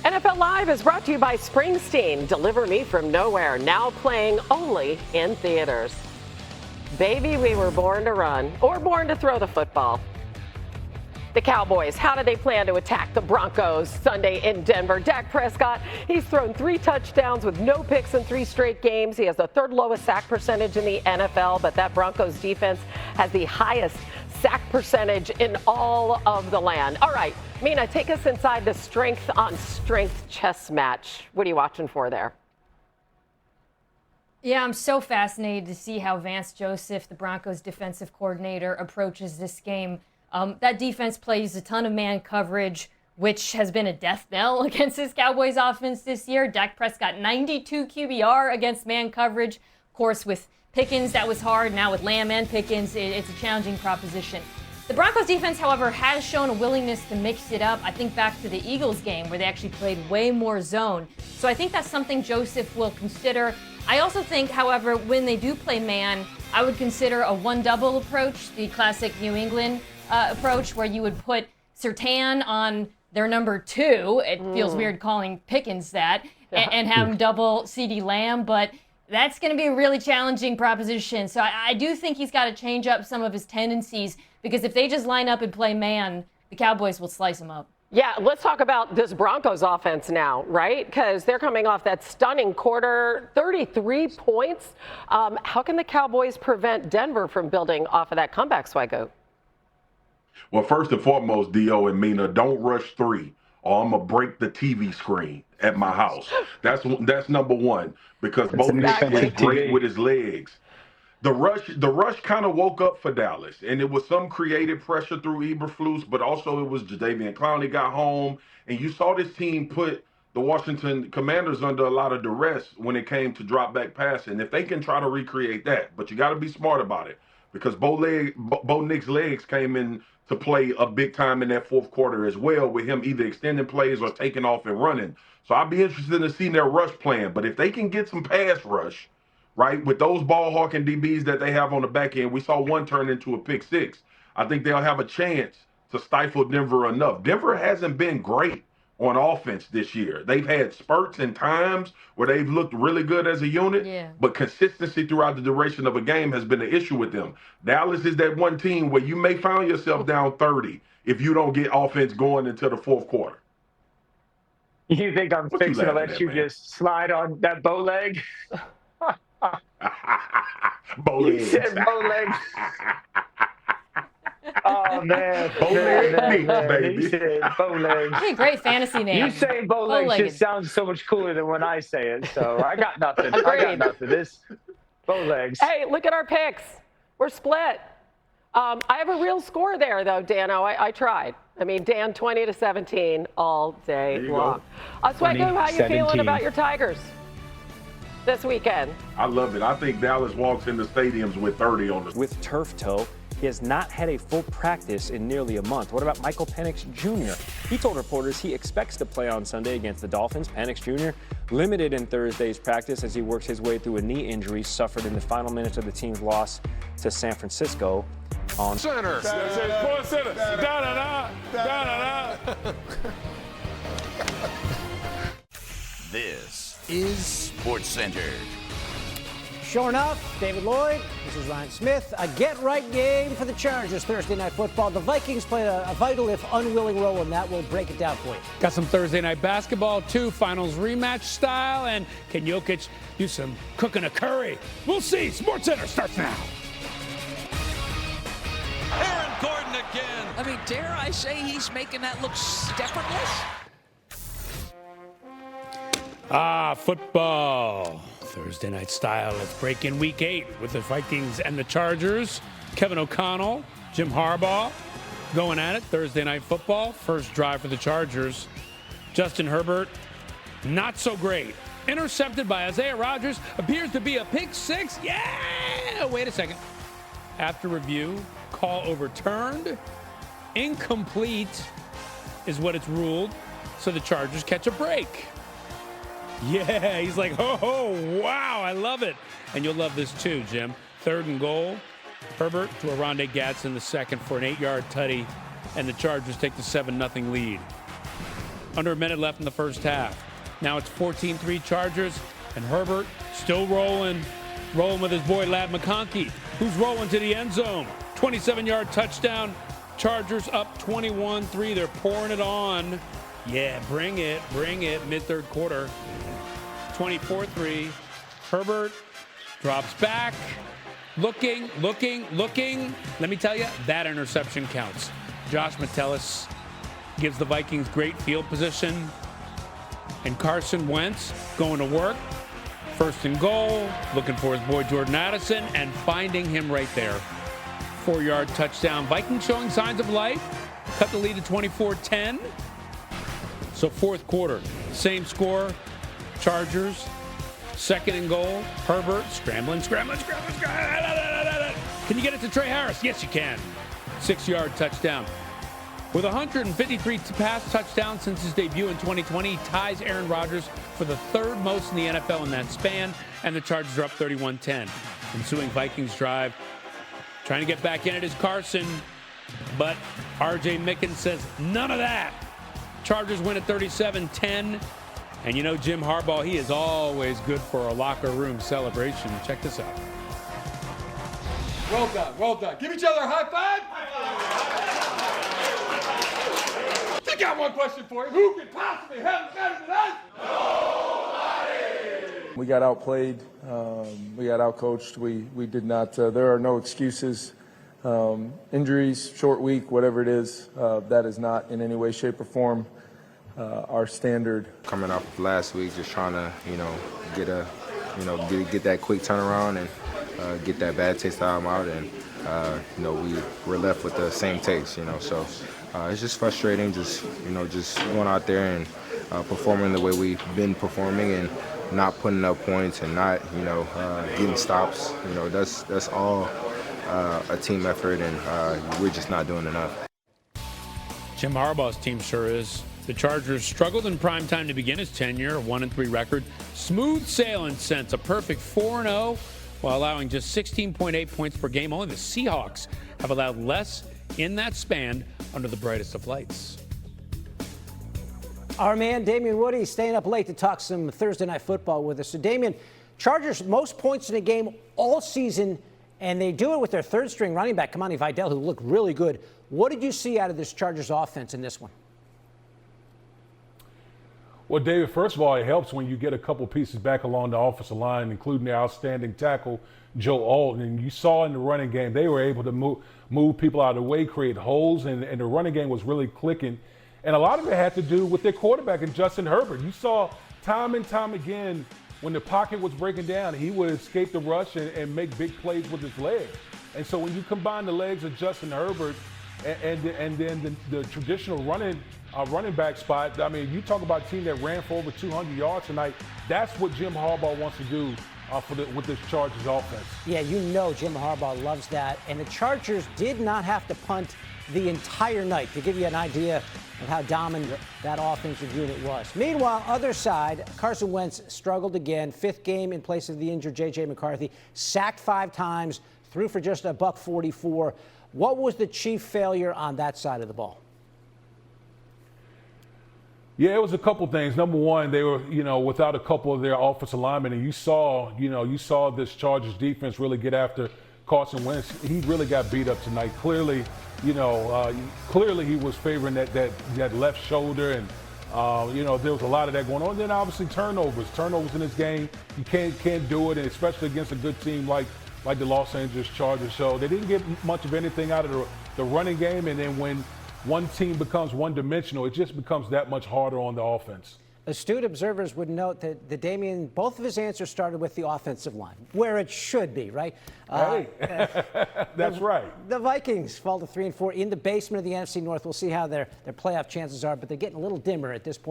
NFL Live is brought to you by Springsteen. Deliver Me From Nowhere, now playing only in theaters. Baby, we were born to run, or born to throw the football. The Cowboys, how do they plan to attack the Broncos Sunday in Denver? Dak Prescott, he's thrown 3 touchdowns with no picks in 3 straight games. He has the 3rd lowest sack percentage in the NFL, but that Broncos defense has the highest sack percentage in all of the land. All right, Mina, take us inside the strength on strength chess match. What are you watching for there? Yeah, I'm so fascinated to see how Vance Joseph, the Broncos defensive coordinator, approaches this game. That defense plays a ton of man coverage, which has been a death knell against this Cowboys offense this year. Dak Prescott, 92 QBR against man coverage. Of course, with Pickens, that was hard. Now with Lamb and Pickens, it's a challenging proposition. The Broncos defense, however, has shown a willingness to mix it up. I think back to the Eagles game where they actually played way more zone. So I think that's something Joseph will consider. I also think, however, when they do play man, I would consider a 1-double approach, the classic New England approach where you would put Surtain on their number 2. It feels weird calling Pickens that, and have him double CeeDee Lamb, but that's going to be a really challenging proposition. So I do think he's got to change up some of his tendencies, because if they just line up and play man, the Cowboys will slice him up. Yeah, let's talk about this Broncos offense now, right? Because they're coming off that stunning quarter, 33 points. How can the Cowboys prevent Denver from building off of that comeback, Swaggo? Well, first and foremost, Dio and Mina, don't rush 3, or I'm going to break the TV screen at my house. That's number 1, because Bo Nix is great with his legs. The rush kind of woke up for Dallas, and it was some creative pressure through Eberflus, but also it was Jadeveon Clowney got home, and you saw this team put the Washington Commanders under a lot of duress when it came to drop back passing. If they can try to recreate that, but you got to be smart about it, because Bo Nix's legs came in to play a big time in that 4th quarter as well, with him either extending plays or taking off and running. So I'd be interested in seeing their rush plan. But if they can get some pass rush, right, with those ball hawking DBs that they have on the back end, we saw one turn into a pick 6. I think they'll have a chance to stifle Denver enough. Denver hasn't been great on offense this year. They've had spurts and times where they've looked really good as a unit, but consistency throughout the duration of a game has been an issue with them. Dallas is that one team where you may find yourself down 30 if you don't get offense going until the 4th quarter. You think I'm fixing to let you just slide on that bow leg? Bow legs. You said bow legs. Oh, man. Bo legs, baby. He said bow legs. Hey, great fantasy name. You saying bow legs just sounds so much cooler than when I say it, so I got nothing. I got nothing. This bow legs. Hey, look at our picks. We're split. I have a real score there, though, Dano. I tried. I mean, Dan, 20-17 all day long. Swaggo, how you feeling about your Tigers this weekend? I love it. I think Dallas walks into stadiums with 30 on the. With turf toe, he has not had a full practice in nearly a month. What about Michael Penix Jr.? He told reporters he expects to play on Sunday against the Dolphins. Penix Jr. limited in Thursday's practice as he works his way through a knee injury suffered in the final minutes of the team's loss to San Francisco on center. Sports Center. Da-da-da. Da-da-da. This is Sports Center. Sure enough, David Lloyd, this is Ryan Smith. A get-right game for the Chargers Thursday Night Football. The Vikings played a vital, if unwilling, role in that. We'll break it down for you. Got some Thursday Night Basketball, too, finals rematch style. And can Jokic do some cooking a curry? We'll see. Sports Center starts now. Aaron Gordon again. I mean, dare I say he's making that look effortless? Football. Thursday night style. Let's break in week 8 with the Vikings and the Chargers. Kevin O'Connell, Jim Harbaugh going at it. Thursday night football. First drive for the Chargers. Justin Herbert, not so great. Intercepted by Isaiah Rodgers. Appears to be a pick 6. Yeah! Wait a second. After review, call overturned. Incomplete is what it's ruled. So the Chargers catch a break. Yeah, he's like, oh, wow, I love it. And you'll love this too, Jim. 3rd and goal. Herbert to Arondé Gadsden the second for an 8-yard tutty, and the Chargers take the 7-0 lead. under a minute left in the first half. Now it's 14-3 Chargers, and Herbert still rolling with his boy Ladd McConkey, who's rolling to the end zone. 27-yard touchdown. Chargers up 21-3. They're pouring it on. Yeah, bring it, mid-third quarter. 24-3. Herbert drops back. Looking. Let me tell you, that interception counts. Josh Metellus gives the Vikings great field position. And Carson Wentz going to work. First and goal, looking for his boy Jordan Addison and finding him right there. 4-yard touchdown. Vikings showing signs of life. Cut the lead to 24-10. So fourth quarter, same score. Chargers, second and goal. Herbert scrambling. Can you get it to Trey Harris? Yes, you can. 6-yard touchdown. With 153 pass touchdowns since his debut in 2020, he ties Aaron Rodgers for the third most in the NFL in that span, and the Chargers are up 31-10. Ensuing Vikings drive. Trying to get back in it is Carson, but R.J. Mickens says none of that. Chargers win at 37-10, and you know Jim Harbaugh, he is always good for a locker room celebration. Check this out. Well done. Give each other a high five. I got one question for you. Who could possibly have it better than us? Nobody! We got outplayed. We got outcoached. We did not. There are no excuses. Injuries, short week, whatever it is, that is not in any way, shape, or form our standard. Coming off of last week, just trying to, get that quick turnaround and get that bad taste out of my mouth, and we're left with the same taste, so it's just frustrating, just going out there and performing the way we've been performing and not putting up points and not, getting stops. That's all a team effort, and we're just not doing enough. Jim Harbaugh's team sure is. The Chargers struggled in prime time to begin his tenure, a 1-3 record. Smooth sailing since, a perfect 4-0, while allowing just 16.8 points per game. Only the Seahawks have allowed less in that span under the brightest of lights. Our man, Damian Woody, staying up late to talk some Thursday Night Football with us. So, Damian, Chargers most points in a game all season, and they do it with their third-string running back, Kamani Vidal, who looked really good. What did you see out of this Chargers offense in this one? Well, David, first of all, it helps when you get a couple pieces back along the offensive line, including their outstanding tackle, Joe Alton. And you saw in the running game, they were able to move people out of the way, create holes, and the running game was really clicking. And a lot of it had to do with their quarterback, and Justin Herbert. You saw time and time again when the pocket was breaking down, he would escape the rush and make big plays with his legs. And so when you combine the legs of Justin Herbert and then the traditional running back spot, I mean, you talk about a team that ran for over 200 yards tonight. That's what Jim Harbaugh wants to do with this Chargers offense. Yeah, Jim Harbaugh loves that. And the Chargers did not have to punt the entire night, to give you an idea of how dominant that offensive unit was. Meanwhile, other side, Carson Wentz struggled again. 5th game in place of the injured J.J. McCarthy. Sacked 5 times, threw for just $144. What was the chief failure on that side of the ball? Yeah, it was a couple things. Number one, they were, without a couple of their offensive linemen, and you saw this Chargers defense really get after Carson Wentz. He really got beat up tonight. Clearly, clearly he was favoring that left shoulder, and there was a lot of that going on. And then obviously turnovers in this game. You can't do it, and especially against a good team like the Los Angeles Chargers. So they didn't get much of anything out of the running game, and then when one team becomes one-dimensional, it just becomes that much harder on the offense. Astute observers would note that Damian, both of his answers started with the offensive line, where it should be, right? Hey, that's right. The Vikings fall to 3-4 in the basement of the NFC North. We'll see how their playoff chances are, but they're getting a little dimmer at this point.